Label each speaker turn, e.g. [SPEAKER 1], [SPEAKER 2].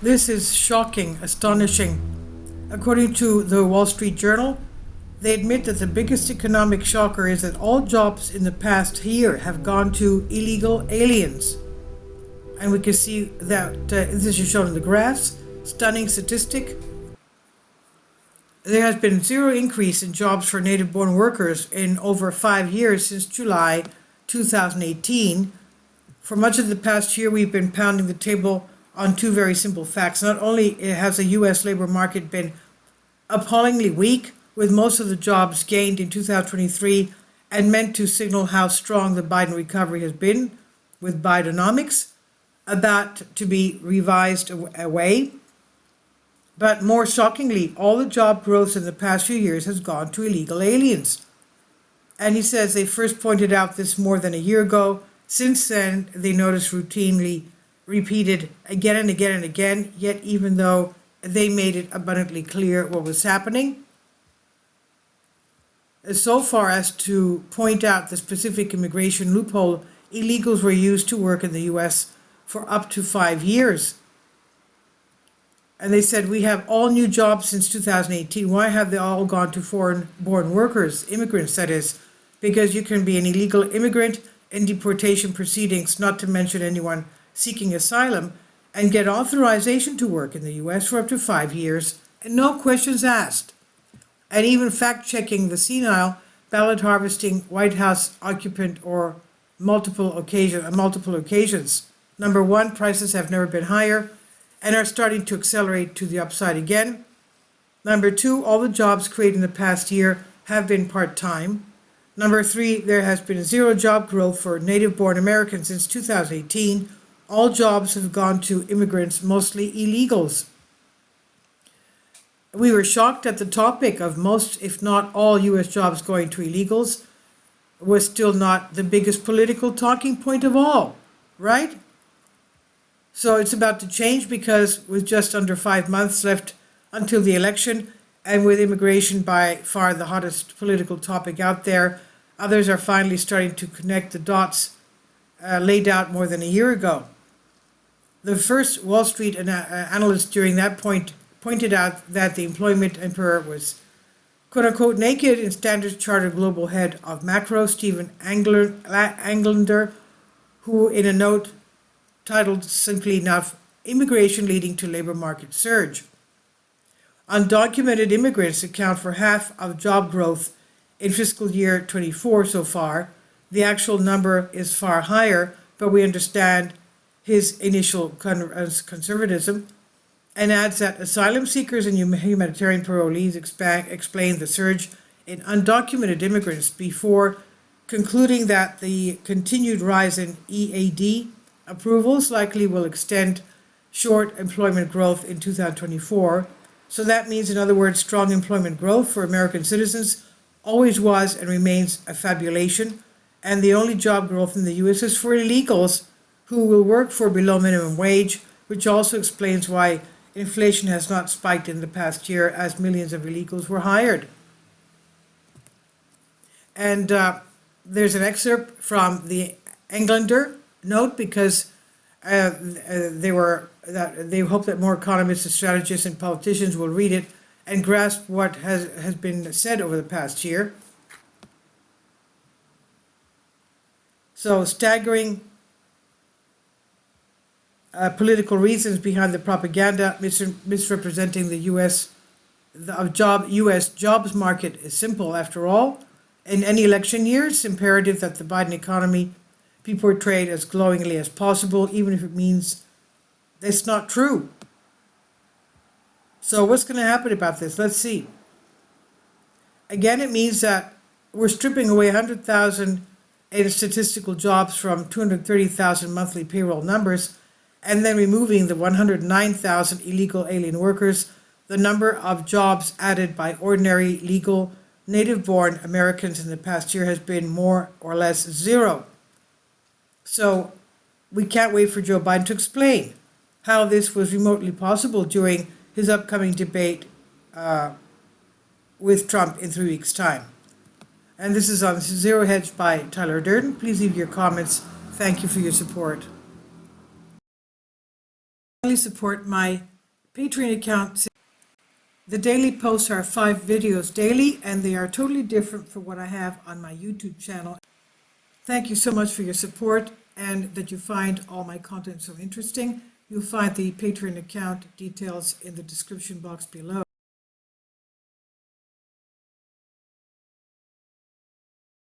[SPEAKER 1] This is shocking, astonishing. According to the Wall Street Journal, they admit that the biggest economic shocker is that all jobs in the past year have gone to illegal aliens. And we can see that this is shown in the graphs. Stunning statistic. There has been zero increase in jobs for native born workers in over 5 years since July 2018. For much of the past year, we've been pounding the table on two very simple facts. Not only has the U.S. labor market been appallingly weak, with most of the jobs gained in 2023 and meant to signal how strong the Biden recovery has been, with Bidenomics about to be revised away. But more shockingly, all the job growth in the past few years has gone to illegal aliens. And he says they first pointed out this more than a year ago. Since then, they noticed routinely repeated again and again and again, yet even though they made it abundantly clear what was happening, so far as to point out the specific immigration loophole, illegals were used to work in the U.S. for up to 5 years. And they said, we have all new jobs since 2018. Why have they all gone to foreign-born workers, immigrants, that is? Because you can be an illegal immigrant in deportation proceedings, not to mention anyone seeking asylum, and get authorization to work in the U.S. for up to 5 years, and no questions asked. And even fact-checking the senile, ballot-harvesting White House occupant or multiple occasions. Number one, prices have never been higher and are starting to accelerate to the upside again. Number two, all the jobs created in the past year have been part-time. Number three, there has been zero job growth for native-born Americans since 2018. All jobs have gone to immigrants, mostly illegals. We were shocked at the topic of most, if not all, U.S. jobs going to illegals was still not the biggest political talking point of all, right? So it's about to change because with just under 5 months left until the election and with immigration by far the hottest political topic out there, others are finally starting to connect the dots laid out more than a year ago. The first Wall Street analyst during that point pointed out that the employment emperor was quote-unquote naked in Standard Chartered global head of macro, Stephen Englander, who in a note titled simply enough, Immigration Leading to Labor Market Surge. Undocumented immigrants account for half of job growth in fiscal year 24 so far. The actual number is far higher, but we understand his initial conservatism, and adds that asylum seekers and humanitarian parolees explain the surge in undocumented immigrants before concluding that the continued rise in EAD approvals likely will extend short employment growth in 2024. So that means, in other words, strong employment growth for American citizens always was and remains a fabulation, and the only job growth in the U.S. is for illegals who will work for below minimum wage, which also explains why inflation has not spiked in the past year as millions of illegals were hired. And there's an excerpt from the Englander note because they hope that more economists and strategists and politicians will read it and grasp what has been said over the past year. So staggering political reasons behind the propaganda misrepresenting the U.S. jobs market is simple. After all, in any election year, it's imperative that the Biden economy be portrayed as glowingly as possible, even if it means it's not true. So what's going to happen about this? Let's see. Again, it means that we're stripping away 100,000 statistical jobs from 230,000 monthly payroll numbers, and then removing the 109,000 illegal alien workers. The number of jobs added by ordinary, legal, native-born Americans in the past year has been more or less zero. So we can't wait for Joe Biden to explain how this was remotely possible during his upcoming debate with Trump in 3 weeks' time. And this is on Zero Hedge by Tyler Durden. Please leave your comments. Thank you for your support. Support my Patreon account, the daily posts are 5 videos daily, and they are totally different from what I have on my YouTube channel. Thank you so much for your support and that you find all my content so interesting. You'll find the Patreon account details in the description box below.